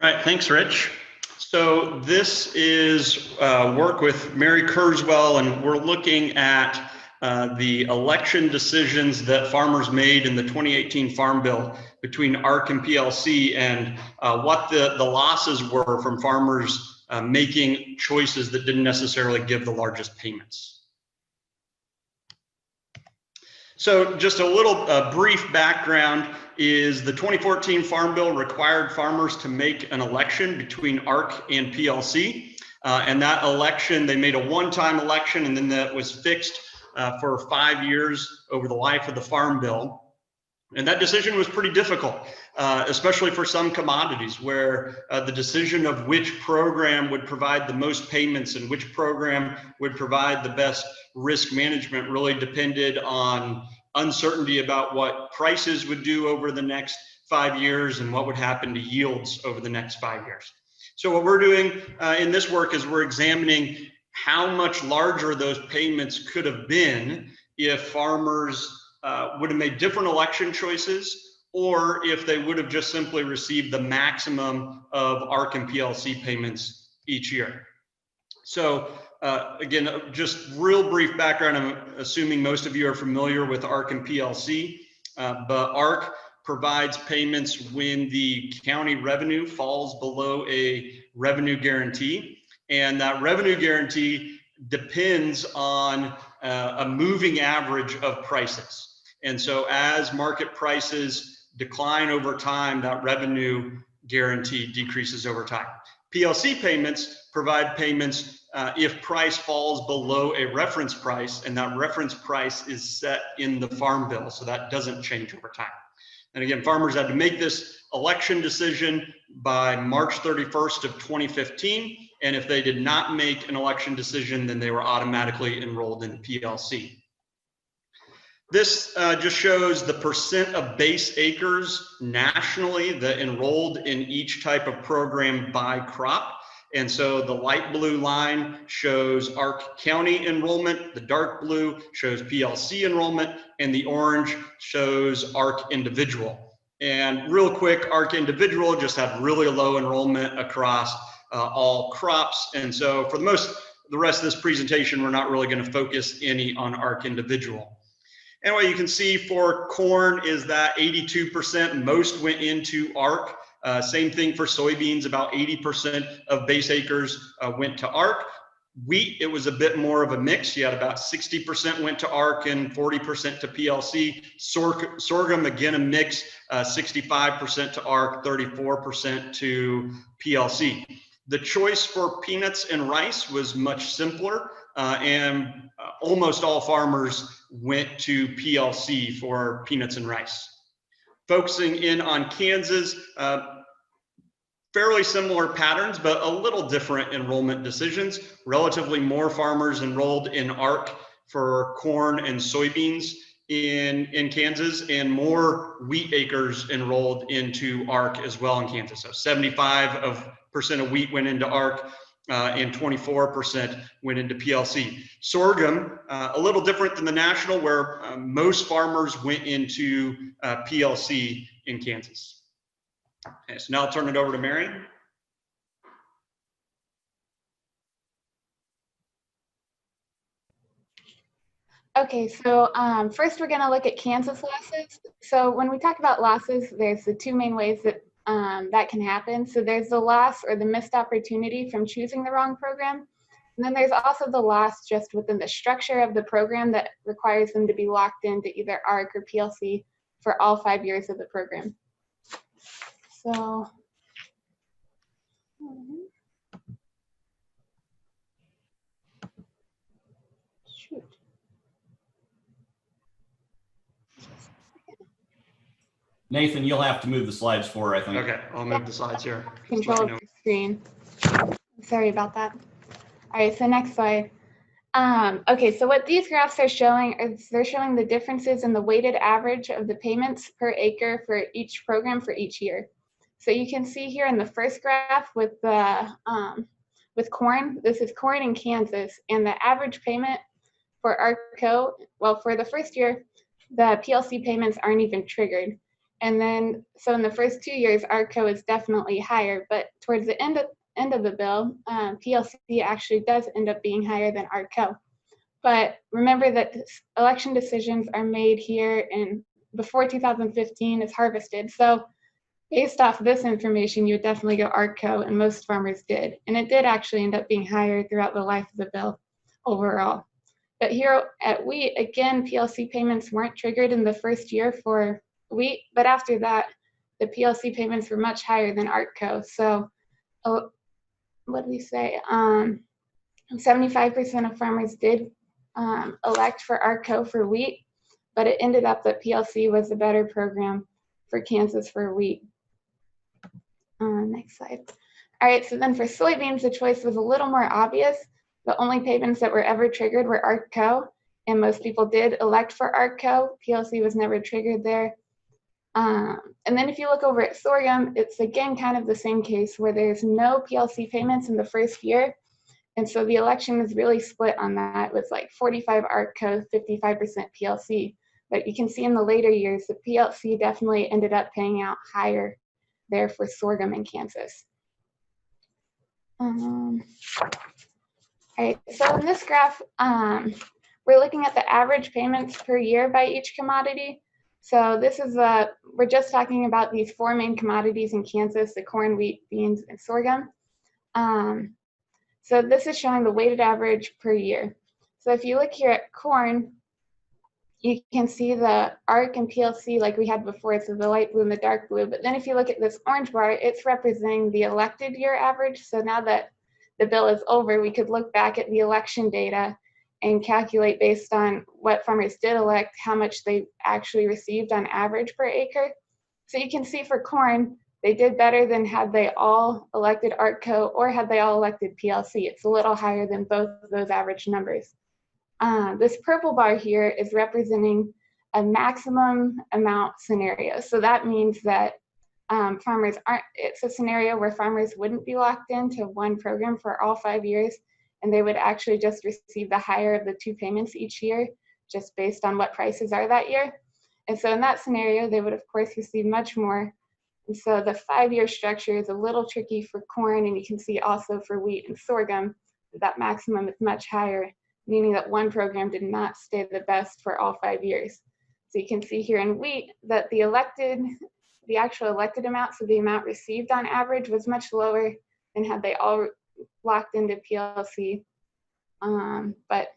All right, thanks, Rich. So this is work with Mary Kurzweil, and we're looking at the election decisions that farmers made in the 2018 Farm Bill between ARC and PLC, and what the losses were from farmers making choices that didn't necessarily give the largest payments. So just a little brief background is the 2014 Farm Bill required farmers to make an election between ARC and PLC. And that election, they made a one-time election, and then that was fixed for 5 years over the life of the Farm Bill. And that decision was pretty difficult, especially for some commodities, where the decision of which program would provide the most payments and which program would provide the best risk management really depended on uncertainty about what prices would do over the next 5 years and what would happen to yields over the next 5 years. So what we're doing in this work is we're examining how much larger those payments could have been if farmers would have made different election choices, or if they would have just simply received the maximum of ARC and PLC payments each year. So again, just real brief background. I'm assuming most of you are familiar with ARC and PLC, but ARC provides payments when the county revenue falls below a revenue guarantee. And that revenue guarantee depends on a moving average of prices. And so as market prices decline over time, that revenue guarantee decreases over time. PLC payments provide payments if price falls below a reference price, and that reference price is set in the Farm Bill, so that doesn't change over time. And again, farmers had to make this election decision by March 31st of 2015, and if they did not make an election decision, then they were automatically enrolled in PLC. This just shows the percent of base acres nationally that enrolled in each type of program by crop. And so the light blue line shows ARC County enrollment, the dark blue shows PLC enrollment, and the orange shows ARC Individual. And real quick, ARC Individual just had really low enrollment across all crops. And so for the rest of this presentation, we're not really going to focus any on ARC Individual. And what you can see for corn is that 82% most went into ARC. Same thing for soybeans, about 80% of base acres went to ARC. Wheat, it was a bit more of a mix. You had about 60% went to ARC and 40% to PLC. Sorghum, again, a mix, 65% to ARC, 34% to PLC. The choice for peanuts and rice was much simpler, and almost all farmers went to PLC for peanuts and rice. Focusing in on Kansas, fairly similar patterns, but a little different enrollment decisions. Relatively more farmers enrolled in ARC for corn and soybeans in Kansas, and more wheat acres enrolled into ARC as well in Kansas. So 75% of wheat went into ARC, and 24% went into PLC. Sorghum, a little different than the national, where most farmers went into PLC in Kansas. Okay, so now I'll turn it over to Mary. Okay, so first we're going to look at Kansas losses. So when we talk about losses, there's the two main ways that that can happen. So there's the loss or the missed opportunity from choosing the wrong program. And then there's also the loss just within the structure of the program that requires them to be locked into either ARC or PLC for all 5 years of the program. So, shoot. Nathan, you'll have to move the slides forward, I think. Okay, I'll move the slides here. Control of the screen. Sorry about that. All right, so next slide. Okay, so what these graphs are showing is they're showing the differences in the weighted average of the payments per acre for each program for each year. So you can see here in the first graph with the with corn, this is corn in Kansas, and the average payment for ARCO, well, for the first year, the PLC payments aren't even triggered. And then, so in the first 2 years, ARCO is definitely higher, but towards the end of the bill, PLC actually does end up being higher than ARCO. But remember that election decisions are made here and before 2015 is harvested. So based off this information, you would definitely go ARCO, and most farmers did. And it did actually end up being higher throughout the life of the bill overall. But here at wheat, again, PLC payments weren't triggered in the first year for wheat, but after that, the PLC payments were much higher than ARCO. So what do we say? 75% of farmers did elect for ARCO for wheat, but it ended up that PLC was a better program for Kansas for wheat. Next slide. All right, so then for soybeans, the choice was a little more obvious. The only payments that were ever triggered were ARCO, and most people did elect for ARCO. PLC was never triggered there. And then if you look over at sorghum, it's again kind of the same case where there's no PLC payments in the first year. And so the election is really split on that. It was like 45 ARCO, 55% PLC. But you can see in the later years, the PLC definitely ended up paying out higher there for sorghum in Kansas. All right, so in this graph, we're looking at the average payments per year by each commodity. So this is we're just talking about these 4 main commodities in Kansas: the corn, wheat, beans, and sorghum. So this is showing the weighted average per year. So if you look here at corn, you can see the ARC and PLC like we had before, so the light blue and the dark blue. But then if you look at this orange bar, it's representing the elected year average. So now that the bill is over, we could look back at the election data and calculate based on what farmers did elect, how much they actually received on average per acre. So you can see for corn, they did better than had they all elected ARCO or had they all elected PLC. It's a little higher than both of those average numbers. This purple bar here is representing a maximum amount scenario. So that means that farmers it's a scenario where farmers wouldn't be locked into one program for all 5 years, and they would actually just receive the higher of the 2 payments each year, just based on what prices are that year. And so in that scenario, they would of course receive much more. And so the 5-year structure is a little tricky for corn, and you can see also for wheat and sorghum, that maximum is much higher, meaning that one program did not stay the best for all 5 years. So you can see here in wheat that the actual elected amount, so the amount received on average, was much lower than had they all locked into PLC. But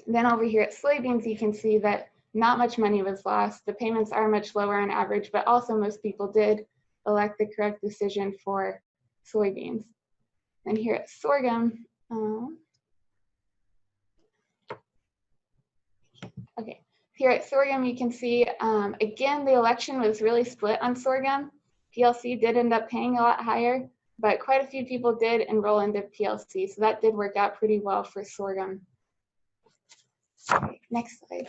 then over here at soybeans, you can see that not much money was lost. The payments are much lower on average, but also most people did elect the correct decision for soybeans. And here at sorghum, okay, here at sorghum, you can see, again, the election was really split on sorghum. PLC did end up paying a lot higher, but quite a few people did enroll into PLC, so that did work out pretty well for sorghum. Okay, next slide.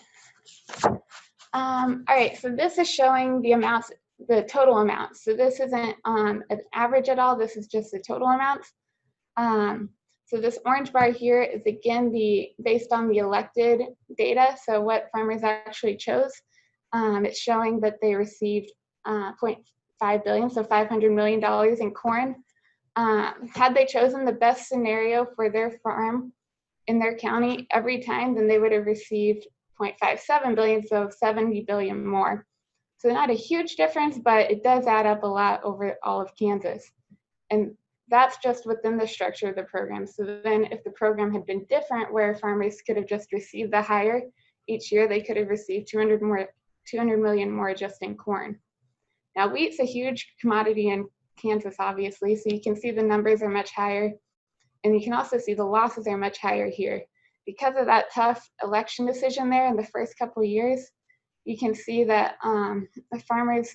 All right, so this is showing the amounts, the total amounts. So this isn't an average at all, this is just the total amounts. So this orange bar here is again based on the elected data, so what farmers actually chose. It's showing that they received 0.5 billion, so $500 million in corn. Had they chosen the best scenario for their farm in their county every time, then they would have received 0.57 billion, so 70 billion more. So not a huge difference, but it does add up a lot over all of Kansas. And that's just within the structure of the program. So then if the program had been different, where farmers could have just received the higher each year, they could have received 200 million more just in corn. Now wheat's a huge commodity in Kansas, obviously, so you can see the numbers are much higher, and you can also see the losses are much higher here. Because of that tough election decision there in the first couple of years, you can see that the farmers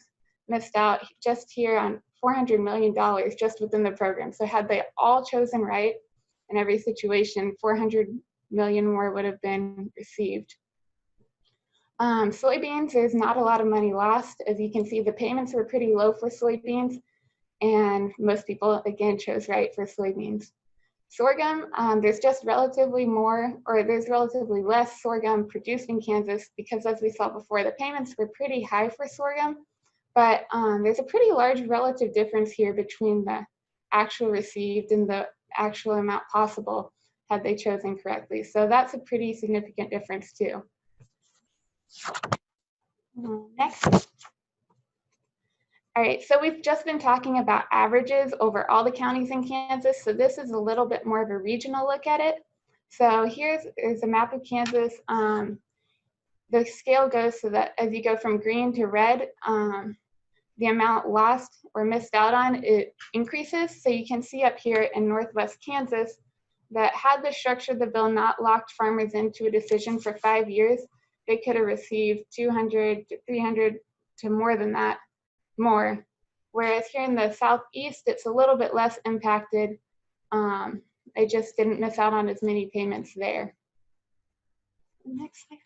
missed out just here on $400 million just within the program. So had they all chosen right in every situation, 400 million more would have been received. Soybeans, there's not a lot of money lost. As you can see, the payments were pretty low for soybeans, and most people, again, chose right for soybeans. Sorghum, there's just relatively more, or there's relatively less sorghum produced in Kansas because, as we saw before, the payments were pretty high for sorghum, But there's a pretty large relative difference here between the actual received and the actual amount possible had they chosen correctly. So that's a pretty significant difference too. Next. All right, so we've just been talking about averages over all the counties in Kansas. So this is a little bit more of a regional look at it. So here's a map of Kansas. The scale goes so that as you go from green to red, the amount lost or missed out on, it increases. So you can see up here in Northwest Kansas that had the structure of the bill not locked farmers into a decision for 5 years, they could have received 200 to 300 to more than that, more. Whereas here in the Southeast, it's a little bit less impacted. They just didn't miss out on as many payments there. Next slide.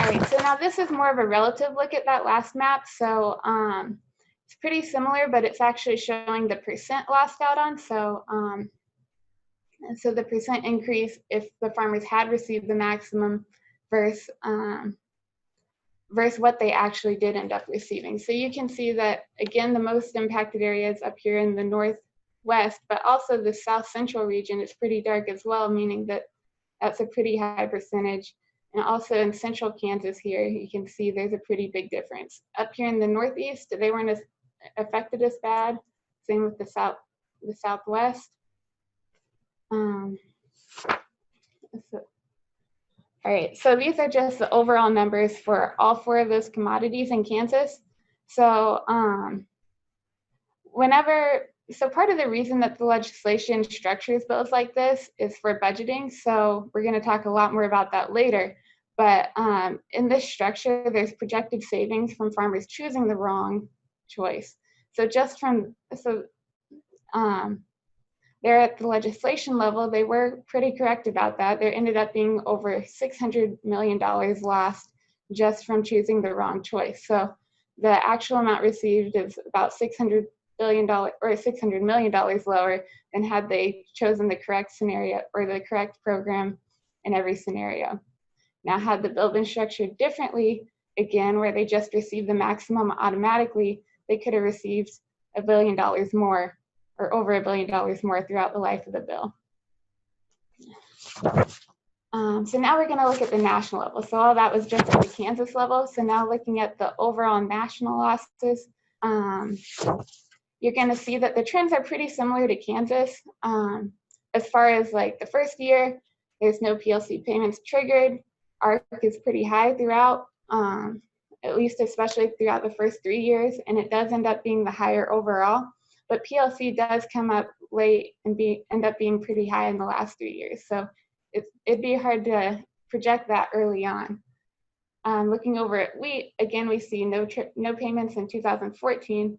All right, so now this is more of a relative look at that last map. So it's pretty similar, but it's actually showing the percent lost out on. So, so the percent increase if the farmers had received the maximum versus what they actually did end up receiving. So you can see that, again, the most impacted areas up here in the Northwest, but also the South Central region is pretty dark as well, meaning that that's a pretty high percentage. And also in central Kansas here, you can see there's a pretty big difference. Up here in the Northeast, they weren't as affected as bad. Same with the Southwest. All right, so these are just the overall numbers for all 4 of those commodities in Kansas. So so part of the reason that the legislation structures bills like this is for budgeting. So we're going to talk a lot more about that later. But in this structure, there's projected savings from farmers choosing the wrong choice. So there at the legislation level, they were pretty correct about that. There ended up being over $600 million lost just from choosing the wrong choice. So the actual amount received is about $600 million lower than had they chosen the correct scenario or the correct program in every scenario. Now, had the bill been structured differently, again, where they just received the maximum automatically, they could have received $1 billion more or over $1 billion more throughout the life of the bill. So now we're going to look at the national level. So all that was just at the Kansas level. So now looking at the overall national losses, you're going to see that the trends are pretty similar to Kansas. As far as like the first year, there's no PLC payments triggered. ARC is pretty high throughout, at least especially throughout the first 3 years, and it does end up being the higher overall. But PLC does come up late and end up being pretty high in the last 3 years. So it'd be hard to project that early on. Looking over at wheat, again, we see no payments in 2014,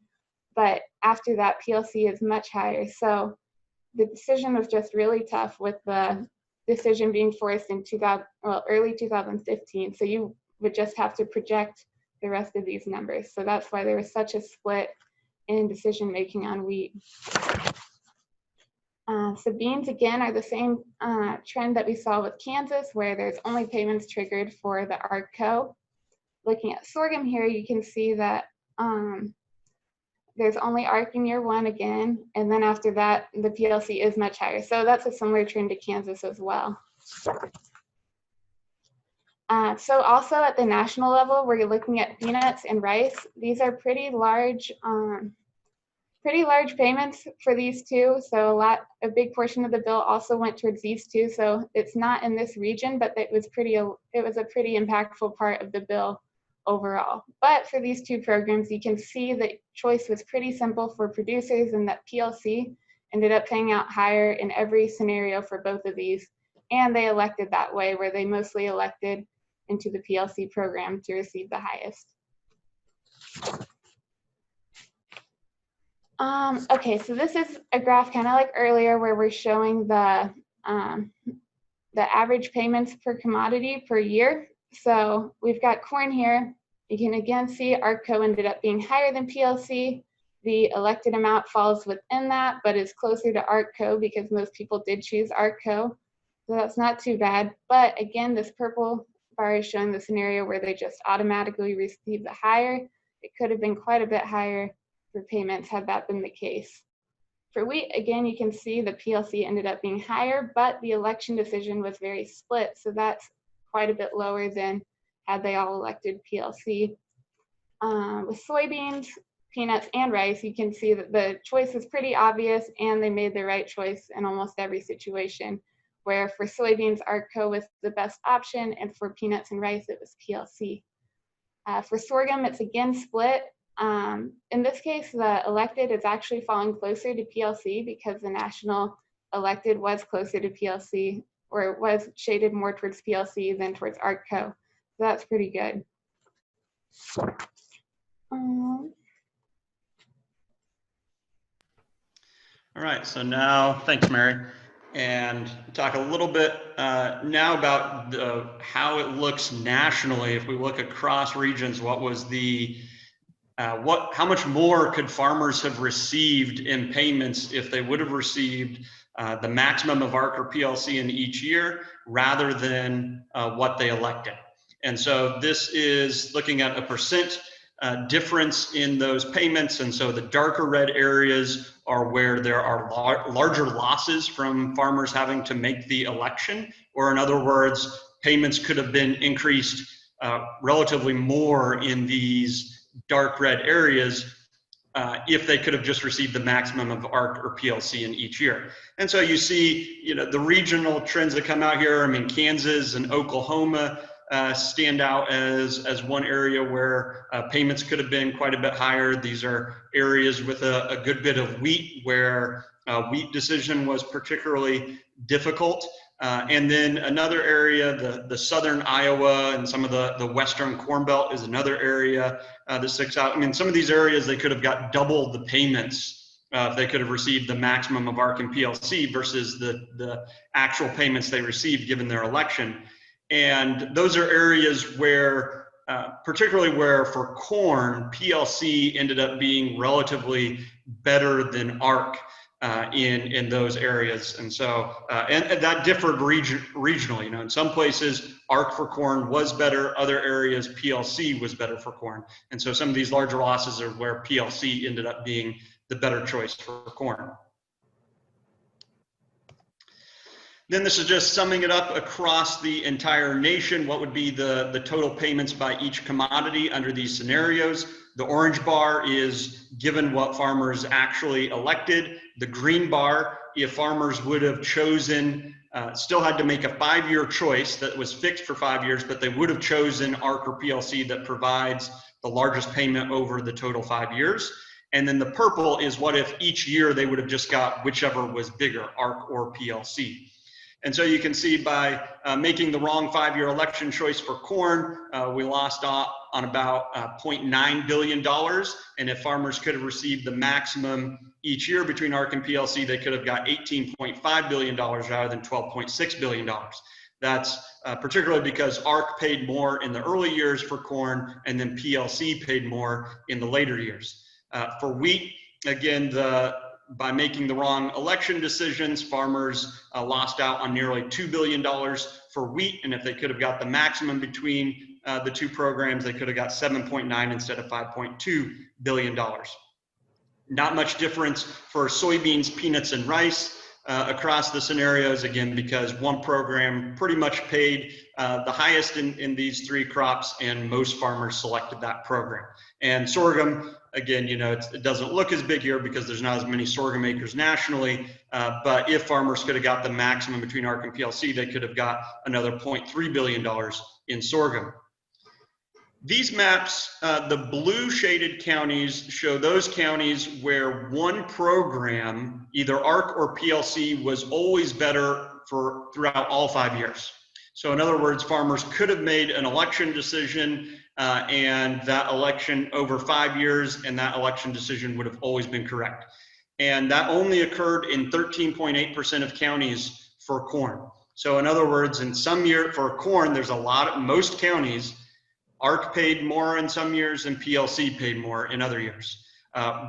but after that, PLC is much higher. So the decision was just really tough with the decision being forced in early 2015. So you would just have to project the rest of these numbers. So that's why there was such a split in decision making on wheat. So beans, again, are the same trend that we saw with Kansas, where there's only payments triggered for the ARC-CO. Looking at sorghum here, you can see that there's only ARC in year 1 again, and then after that, the PLC is much higher. So that's a similar trend to Kansas as well. So also at the national level, we're looking at peanuts and rice. These are pretty large payments for these two. So a big portion of the bill also went towards these two. So it's not in this region, but it was a pretty impactful part of the bill overall. But for these 2 programs, you can see the choice was pretty simple for producers, and that PLC ended up paying out higher in every scenario for both of these. And they elected that way, where they mostly elected into the PLC program to receive the highest. Okay, so this is a graph kind of like earlier, where we're showing the average payments per commodity per year. So we've got corn here. You can again see ARC-CO ended up being higher than PLC. The elected amount falls within that, but is closer to ARC-CO because most people did choose ARC-CO. So that's not too bad. But again, this purple bar is showing the scenario where they just automatically receive the higher. It could have been quite a bit higher for payments had that been the case. For wheat, again, you can see the PLC ended up being higher, but the election decision was very split. So that's quite a bit lower than had they all elected PLC. With soybeans, peanuts, and rice, you can see that the choice is pretty obvious and they made the right choice in almost every situation, where for soybeans, ARCO was the best option, and for peanuts and rice, it was PLC. For sorghum, it's again split. In this case, the elected is actually falling closer to PLC because the national elected was closer to PLC, or it was shaded more towards PLC than towards ARCO. So that's pretty good. All right, so now, thanks, Mary. And talk a little bit now about how it looks nationally. If we look across regions, what was the, how much more could farmers have received in payments if they would have received the maximum of ARC or PLC in each year rather than what they elected? And so this is looking at a percent difference in those payments. And so the darker red areas are where there are larger losses from farmers having to make the election, or in other words, payments could have been increased relatively more in these dark red areas if they could have just received the maximum of ARC or PLC in each year. And so you see, you know, the regional trends that come out here. I mean, Kansas and Oklahoma stand out as one area where payments could have been quite a bit higher. These are areas with a good bit of wheat where wheat decision was particularly difficult. And then another area, the southern Iowa and some of the western Corn Belt is another area that sticks out. I mean, some of these areas, they could have got double the payments if they could have received the maximum of ARC and PLC versus the actual payments they received given their election. And those are areas where, particularly where for corn, PLC ended up being relatively better than ARC in those areas. And so, and that differed regionally. You know, in some places, ARC for corn was better. Other areas, PLC was better for corn. And so some of these larger losses are where PLC ended up being the better choice for corn. Then this is just summing it up across the entire nation. What would be the total payments by each commodity under these scenarios? The orange bar is given what farmers actually elected. The green bar, if farmers would have chosen, still had to make a 5-year choice that was fixed for 5 years, but they would have chosen ARC or PLC that provides the largest payment over the total 5 years. And then the purple is what if each year they would have just got whichever was bigger, ARC or PLC. And so you can see by making the wrong 5-year election choice for corn, we lost on about $0.9 billion. And if farmers could have received the maximum each year between ARC and PLC, they could have got $18.5 billion rather than $12.6 billion. That's particularly because ARC paid more in the early years for corn, and then PLC paid more in the later years. For wheat, again, by making the wrong election decisions, farmers lost out on nearly $2 billion for wheat. And if they could have got the maximum between the two programs, they could have got 7.9 instead of $5.2 billion. Not much difference for soybeans, peanuts, and rice across the scenarios, again, because one program pretty much paid the highest in these three crops, and most farmers selected that program. And sorghum, again, you know, it doesn't look as big here because there's not as many sorghum acres nationally, but if farmers could have got the maximum between ARC and PLC, they could have got another $0.3 billion in sorghum. These maps, the blue shaded counties show those counties where one program, either ARC or PLC, was always better throughout all 5 years. So in other words, farmers could have made an election decision and that election over 5 years, and that election decision would have always been correct. And that only occurred in 13.8% of counties for corn. So in other words, in some year for corn, there's most counties, ARC paid more in some years and PLC paid more in other years.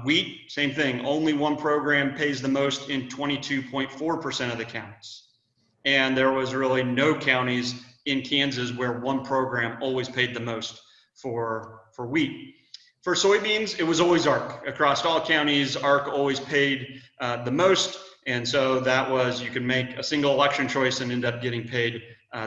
Wheat, same thing, only one program pays the most in 22.4% of the counties. And there was really no counties in Kansas where one program always paid the most for wheat. For soybeans, it was always ARC. Across all counties, ARC always paid the most. And so that was, you could make a single election choice and end up getting paid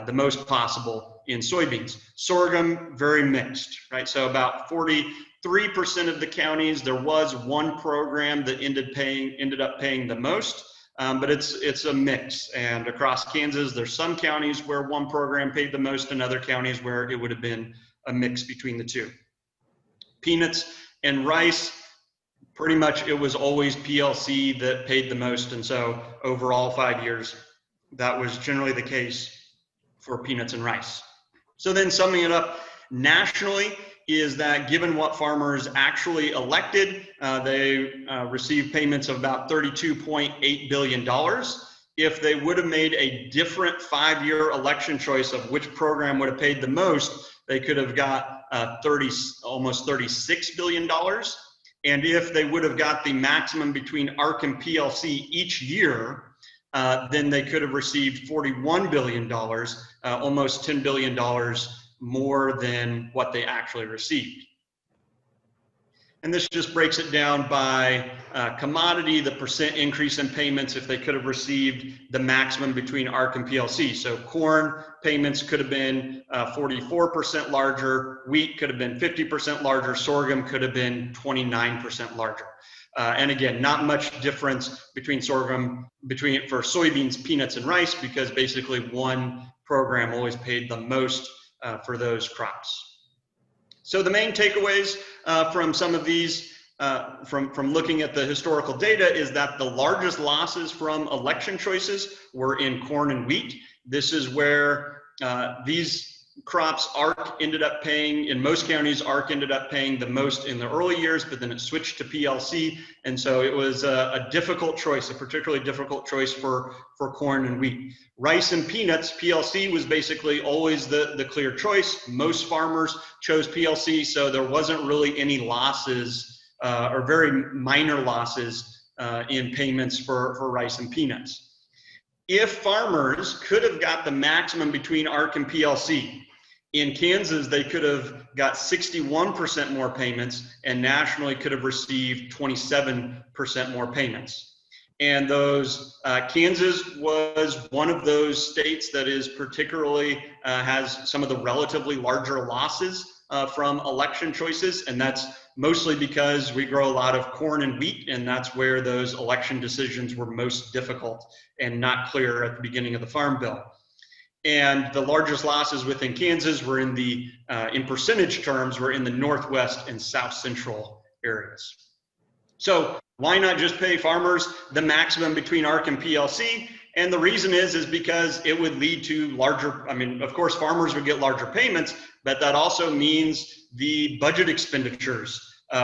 the most possible in soybeans. Sorghum, very mixed, right? So about 43% of the counties, there was one program that ended up paying the most, but it's a mix. And across Kansas, there's some counties where one program paid the most and other counties where it would have been a mix between the two. Peanuts and rice, pretty much it was always PLC that paid the most. And so overall 5 years, that was generally the case for peanuts and rice. So then summing it up nationally is that given what farmers actually elected, they received payments of about $32.8 billion. If they would have made a different 5-year election choice of which program would have paid the most, they could have got almost $36 billion. And if they would have got the maximum between ARC and PLC each year, then they could have received $41 billion, almost $10 billion more than what they actually received. And this just breaks it down by commodity, the percent increase in payments if they could have received the maximum between ARC and PLC. So corn payments could have been 44% larger, wheat could have been 50% larger, sorghum could have been 29% larger. And again, not much difference between sorghum, for soybeans, peanuts, and rice, because basically one program always paid the most for those crops. So the main takeaways from some of these, from looking at the historical data, is that the largest losses from election choices were in corn and wheat. This is where these crops ARC ended up paying, in most counties, ARC ended up paying the most in the early years, but then it switched to PLC. And so it was a difficult choice, a particularly difficult choice for corn and wheat. Rice and peanuts, PLC was basically always the clear choice. Most farmers chose PLC, so there wasn't really any losses or very minor losses in payments for rice and peanuts. If farmers could have got the maximum between ARC and PLC, in Kansas, they could have got 61% more payments, and nationally could have received 27% more payments. And those, Kansas was one of those states that is particularly, has some of the relatively larger losses from election choices. And that's mostly because we grow a lot of corn and wheat, and that's where those election decisions were most difficult and not clear at the beginning of the Farm Bill. And the largest losses within Kansas were in the, in percentage terms, were in the Northwest and South Central areas. So why not just pay farmers the maximum between ARC and PLC? And the reason is because it would lead to larger, I mean, of course, farmers would get larger payments, but that also means the budget expenditures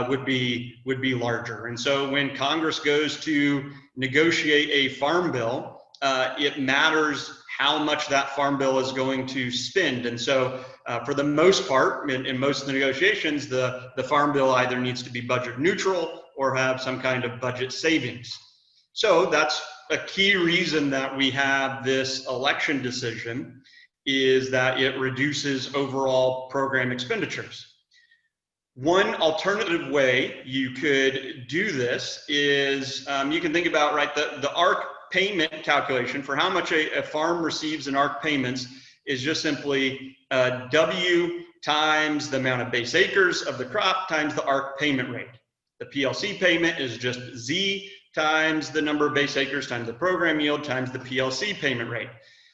would be larger. And so when Congress goes to negotiate a farm bill, it matters how much that farm bill is going to spend. And so for the most part, in most of the negotiations, the farm bill either needs to be budget neutral or have some kind of budget savings. So that's a key reason that we have this election decision, is that it reduces overall program expenditures. One alternative way you could do this is you can think about, right, the ARC payment calculation for how much a farm receives in ARC payments is just simply W times the amount of base acres of the crop times the ARC payment rate. The PLC payment is just Z times the number of base acres times the program yield times the PLC payment rate.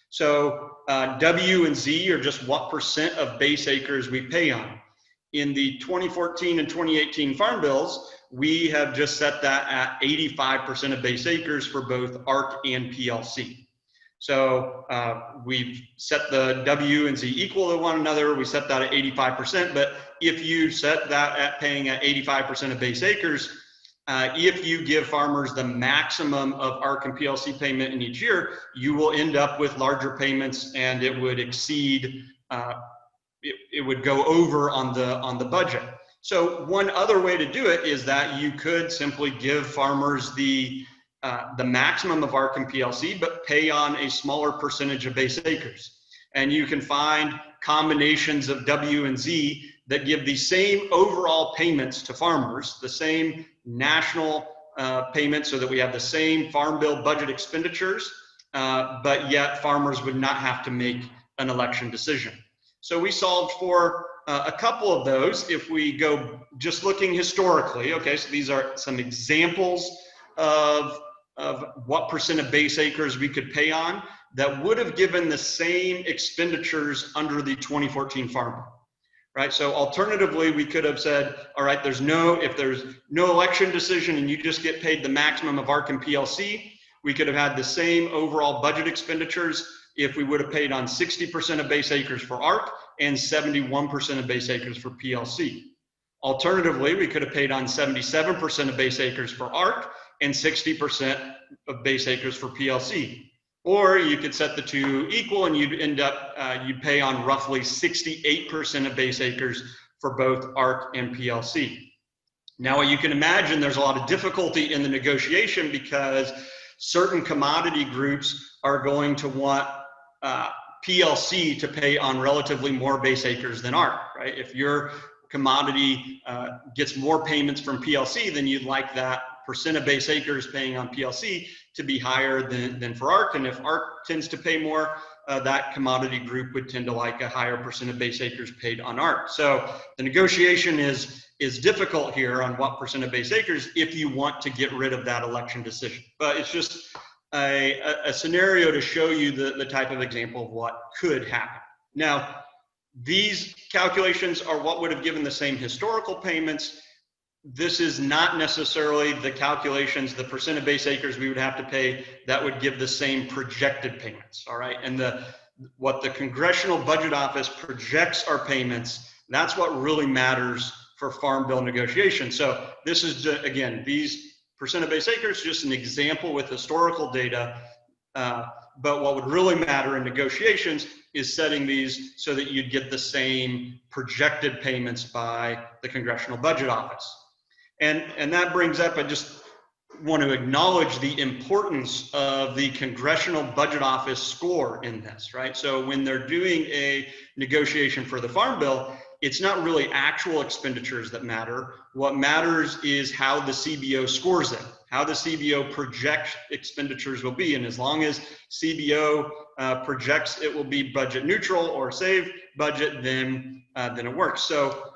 So W and Z are just what percent of base acres we pay on. In the 2014 and 2018 farm bills, we have just set that at 85% of base acres for both ARC and PLC. So we've set the W and Z equal to one another. We set that at 85%, but if you set that at paying at 85% of base acres, if you give farmers the maximum of ARC and PLC payment in each year, you will end up with larger payments, and it would exceed, it would go over on the budget. So one other way to do it is that you could simply give farmers the maximum of ARC and PLC, but pay on a smaller percentage of base acres. And you can find combinations of W and Z that give the same overall payments to farmers, the same national payments, so that we have the same farm bill budget expenditures, but yet farmers would not have to make an election decision. So we solved for a couple of those. If we go just looking historically, okay, so these are some examples of what percent of base acres we could pay on that would have given the same expenditures under the 2014 Farm Bill, right? So alternatively, we could have said, all right, if there's no election decision and you just get paid the maximum of ARC and PLC, we could have had the same overall budget expenditures if we would have paid on 60% of base acres for ARC and 71% of base acres for PLC. Alternatively, we could have paid on 77% of base acres for ARC and 60% of base acres for PLC. Or you could set the two equal and you'd end up, you'd pay on roughly 68% of base acres for both ARC and PLC. Now, you can imagine there's a lot of difficulty in the negotiation because certain commodity groups are going to want PLC to pay on relatively more base acres than ARC, right? If your commodity gets more payments from PLC, then you'd like that percent of base acres paying on PLC to be higher than for ARC. And if ARC tends to pay more, that commodity group would tend to like a higher percent of base acres paid on ARC. So the negotiation is difficult here on what percent of base acres if you want to get rid of that election decision. But it's just a scenario to show you the type of example of what could happen. Now, these calculations are what would have given the same historical payments. This is not necessarily the calculations, the percent of base acres we would have to pay that would give the same projected payments, all right? And what the Congressional Budget Office projects our payments, that's what really matters for Farm Bill negotiation. So this is, again, these percent of base acres, just an example with historical data, but what would really matter in negotiations is setting these so that you'd get the same projected payments by the Congressional Budget Office. And that brings up, I just want to acknowledge the importance of the Congressional Budget Office score in this, right? So when they're doing a negotiation for the Farm Bill, it's not really actual expenditures that matter. What matters is how the CBO scores it, how the CBO projects expenditures will be. And as long as CBO projects it will be budget neutral or save budget, then it works. So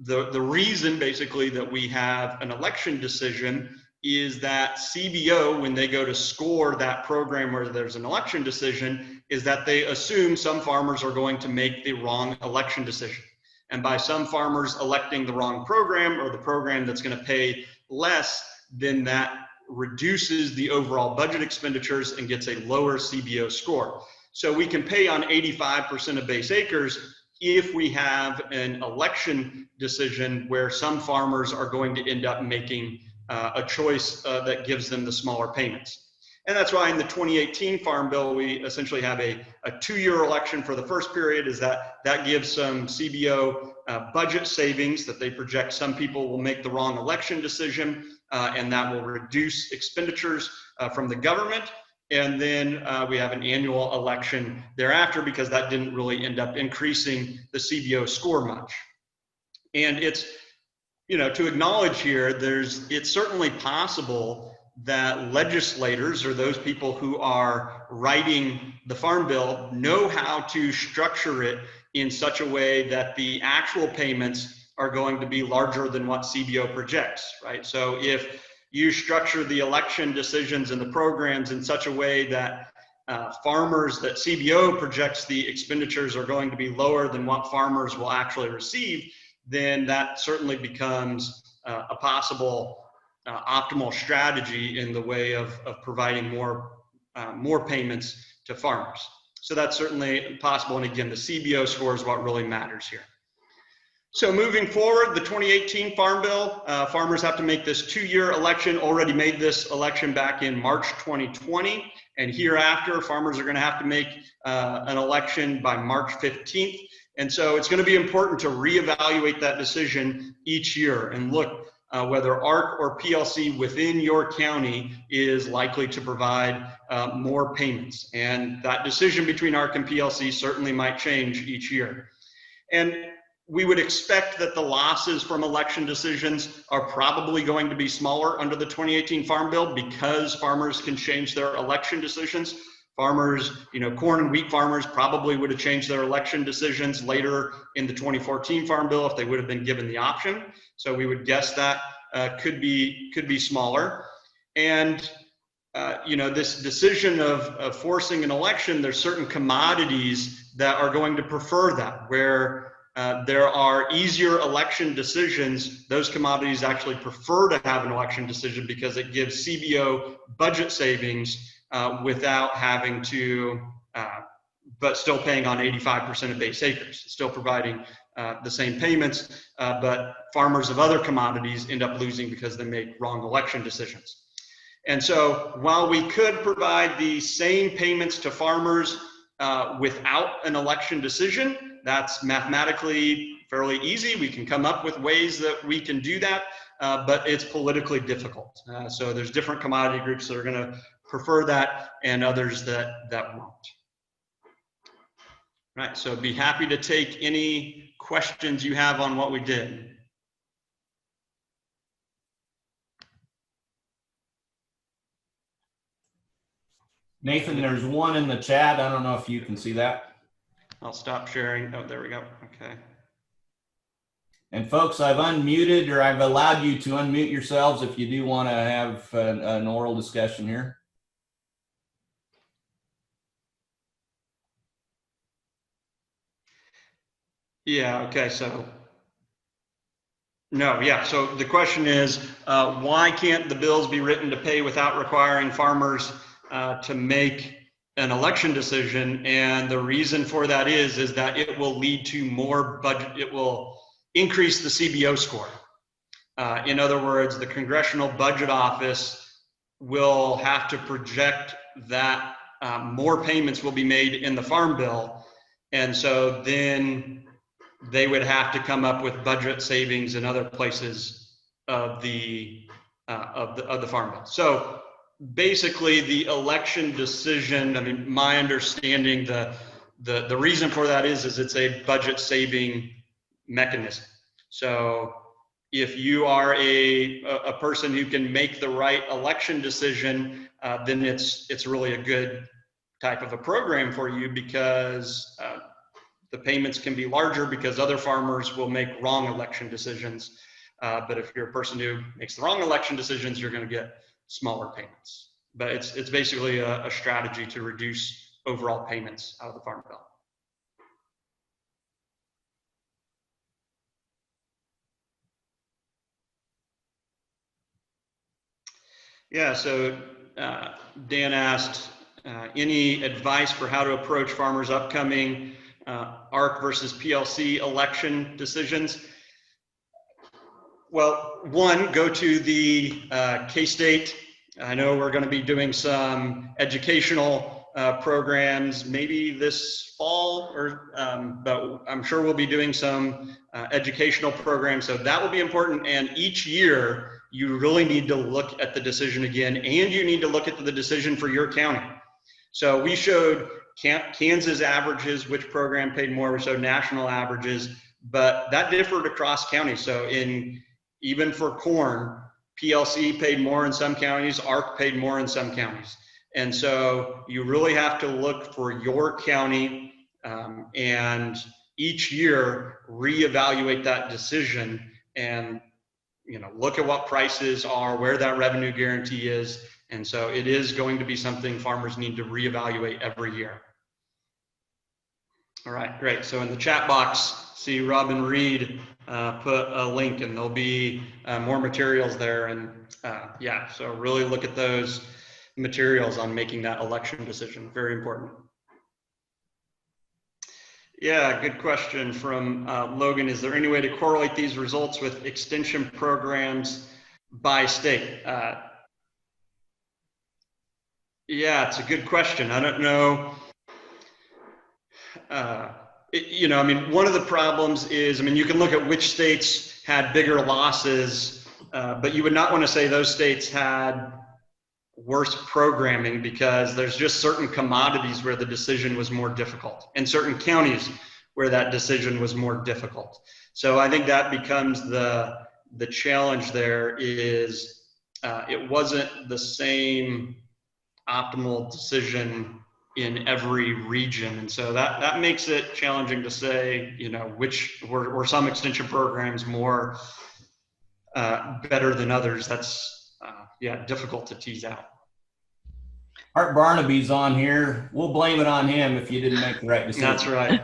the reason basically that we have an election decision is that CBO, when they go to score that program where there's an election decision, is that they assume some farmers are going to make the wrong election decision. And by some farmers electing the wrong program or the program that's going to pay less, then that reduces the overall budget expenditures and gets a lower CBO score. So we can pay on 85% of base acres if we have an election decision where some farmers are going to end up making a choice that gives them the smaller payments. And that's why in the 2018 Farm Bill, we essentially have a 2-year election for the first period, is that gives some CBO budget savings that they project some people will make the wrong election decision, and that will reduce expenditures from the government. And then we have an annual election thereafter because that didn't really end up increasing the CBO score much. And it's, to acknowledge here, it's certainly possible that legislators or those people who are writing the Farm Bill know how to structure it in such a way that the actual payments are going to be larger than what CBO projects, right? So if you structure the election decisions and the programs in such a way that farmers, that CBO projects the expenditures are going to be lower than what farmers will actually receive, then that certainly becomes a possible optimal strategy in the way of providing more payments to farmers. So that's certainly possible. And again, the CBO score is what really matters here. So moving forward, the 2018 Farm Bill, farmers have to make this 2-year election, already made this election back in March 2020. And hereafter, farmers are going to have to make an election by March 15th. And so it's going to be important to reevaluate that decision each year and look whether ARC or PLC within your county is likely to provide more payments. And that decision between ARC and PLC certainly might change each year. And we would expect that the losses from election decisions are probably going to be smaller under the 2018 Farm Bill because farmers can change their election decisions. Farmers, corn and wheat farmers probably would have changed their election decisions later in the 2014 Farm Bill if they would have been given the option. So we would guess that could be smaller. And this decision of forcing an election, there's certain commodities that are going to prefer that, where there are easier election decisions. Those commodities actually prefer to have an election decision because it gives CBO budget savings without having to, but still paying on 85% of base acres, still providing the same payments, but farmers of other commodities end up losing because they make wrong election decisions. And so while we could provide the same payments to farmers without an election decision, that's mathematically fairly easy. We can come up with ways that we can do that, but it's politically difficult. So there's different commodity groups that are going to prefer that and others that won't. Right, so be happy to take any questions you have on what we did. Nathan, there's one in the chat. I don't know if you can see that. I'll stop sharing. Oh, there we go. Okay. And folks, I've unmuted, or I've allowed you to unmute yourselves if you do want to have an oral discussion here. Yeah, okay, so no, yeah, so the question is, why can't the bills be written to pay without requiring farmers to make an election decision? And the reason for that is that it will lead to more budget, it will increase the CBO score. In other words, the Congressional Budget Office will have to project that more payments will be made in the Farm Bill. And so then they would have to come up with budget savings in other places of the Farm Bill. So basically the election decision, I mean, my understanding, the reason for that is it's a budget saving mechanism. So if you are a person who can make the right election decision, then it's really a good type of a program for you, because the payments can be larger because other farmers will make wrong election decisions. But if you're a person who makes the wrong election decisions, you're going to get smaller payments. But it's basically a strategy to reduce overall payments out of the Farm Bill. Yeah, so Dan asked, any advice for how to approach farmers' upcoming ARC versus PLC election decisions? Well, one, go to the K-State. I know we're going to be doing some educational programs maybe this fall, or but I'm sure we'll be doing some educational programs. So that will be important. And each year, you really need to look at the decision again, and you need to look at the decision for your county. So we showed Kansas averages, which program paid more. We showed national averages, but that differed across counties. So even for corn, PLC paid more in some counties, ARC paid more in some counties. And so you really have to look for your county, and each year reevaluate that decision and look at what prices are, where that revenue guarantee is. And so it is going to be something farmers need to reevaluate every year. All right, great. So in the chat box, see Robin Reed put a link, and there'll be more materials there. And yeah, so really look at those materials on making that election decision. Very important. Yeah, good question from Logan. Is there any way to correlate these results with extension programs by state? Yeah, it's a good question. I don't know. I mean, one of the problems is, I mean, you can look at which states had bigger losses, but you would not want to say those states had worse programming, because there's just certain commodities where the decision was more difficult, and certain counties where that decision was more difficult. So I think that becomes the challenge there is it wasn't the same optimal decision in every region. And so that makes it challenging to say, you know, which were some extension programs more better than others. That's, yeah, difficult to tease out. Art Barnaby's on here. We'll blame it on him if you didn't make the right decision. That's right.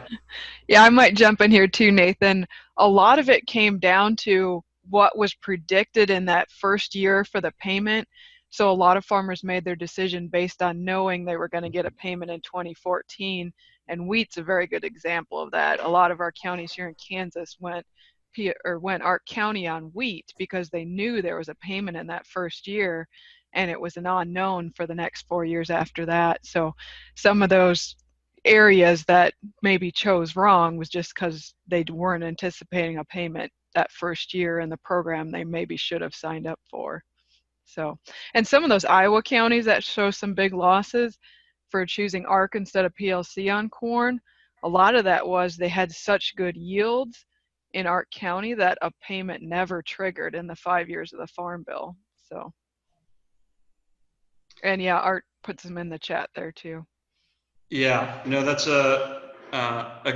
Yeah, I might jump in here too, Nathan. A lot of it came down to what was predicted in that first year for the payment. So a lot of farmers made their decision based on knowing they were going to get a payment in 2014. And wheat's a very good example of that. A lot of our counties here in Kansas went ARC County on wheat because they knew there was a payment in that first year, and it was an unknown for the next 4 years after that. So some of those areas that maybe chose wrong was just because they weren't anticipating a payment that first year in the program they maybe should have signed up for. So, and some of those Iowa counties that show some big losses for choosing ARC instead of PLC on corn, a lot of that was they had such good yields in ARC County that a payment never triggered in the 5 years of the Farm Bill. So, and yeah, Art puts them in the chat there too. Yeah, no, that's a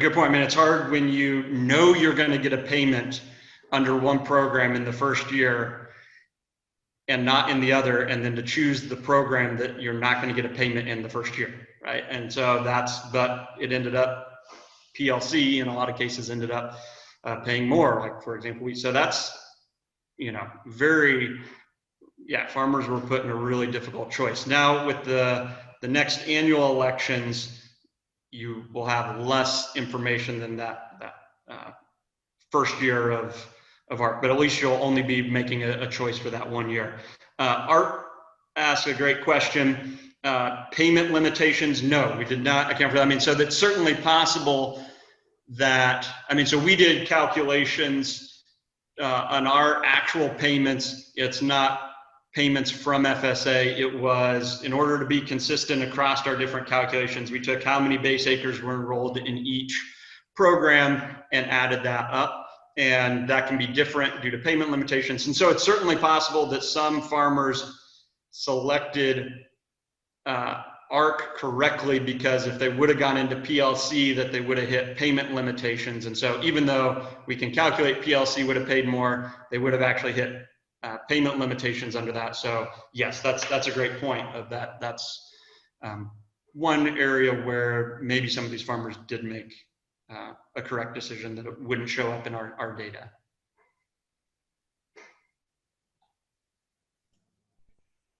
good point. I mean, it's hard when you know you're going to get a payment under one program in the first year and not in the other, and then to choose the program that you're not going to get a payment in the first year, right? And so but it ended up, PLC in a lot of cases ended up paying more, like for example, so that's, you know, farmers were put in a really difficult choice. Now with the next annual elections, you will have less information than that first year of ARC, but at least you'll only be making a choice for that 1 year. Art asked a great question. Payment limitations, no, we did not account for that. I mean, so that's certainly possible that, I mean, so we did calculations on our actual payments. It's not payments from FSA. It was, in order to be consistent across our different calculations, we took how many base acres were enrolled in each program and added that up. And that can be different due to payment limitations. And so it's certainly possible that some farmers selected ARC correctly because if they would have gone into PLC, that they would have hit payment limitations. And so even though we can calculate PLC would have paid more, they would have actually hit payment limitations under that. So yes, that's a great point of that. That's one area where maybe some of these farmers did make a correct decision that it wouldn't show up in our data.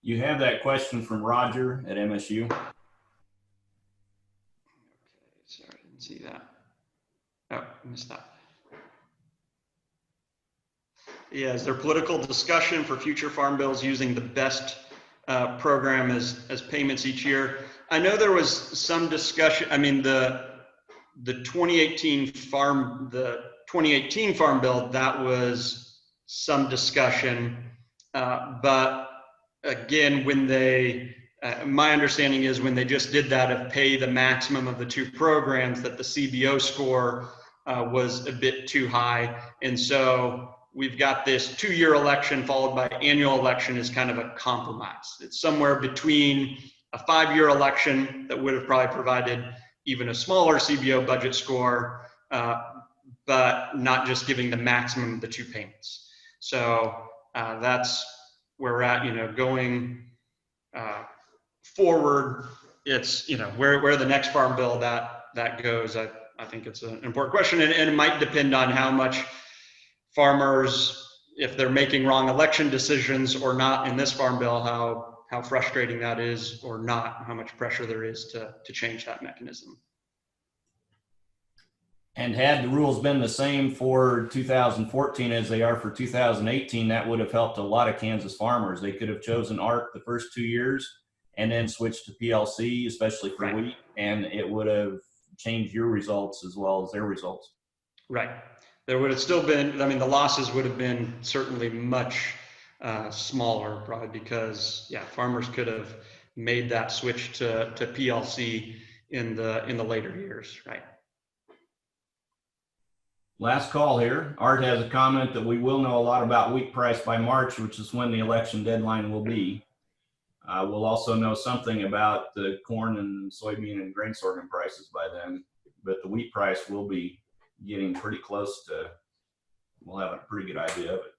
You have that question from Roger at MSU. Okay, sorry, I didn't see that. Oh, I missed that. Yeah, is there political discussion for future farm bills using the best program as payments each year? I know there was some discussion. I mean, the 2018 farm bill, that was some discussion, but again, when they, my understanding is when they just did that of pay the maximum of the two programs, that the CBO score was a bit too high. And so we've got this 2-year election followed by annual election is kind of a compromise. It's somewhere between a 5-year election that would have probably provided even a smaller CBO budget score, but not just giving the maximum of the two payments. So that's where we're at, you know, going forward. It's, you know, where the next farm bill that goes, I think it's an important question, and it might depend on how much farmers, if they're making wrong election decisions or not in this farm bill, how frustrating that is or not, how much pressure there is to change that mechanism. And had the rules been the same for 2014 as they are for 2018, that would have helped a lot of Kansas farmers. They could have chosen ARC the first 2 years and then switched to PLC, especially for wheat, and it would have changed your results as well as their results. Right. There would have still been, I mean, the losses would have been certainly much smaller, probably because, yeah, farmers could have made that switch to PLC in the later years, right? Last call here. Art has a comment that we will know a lot about wheat price by March, which is when the election deadline will be. We'll also know something about the corn and soybean and grain sorghum prices by then, but the wheat price will be getting pretty close to, we'll have a pretty good idea of it.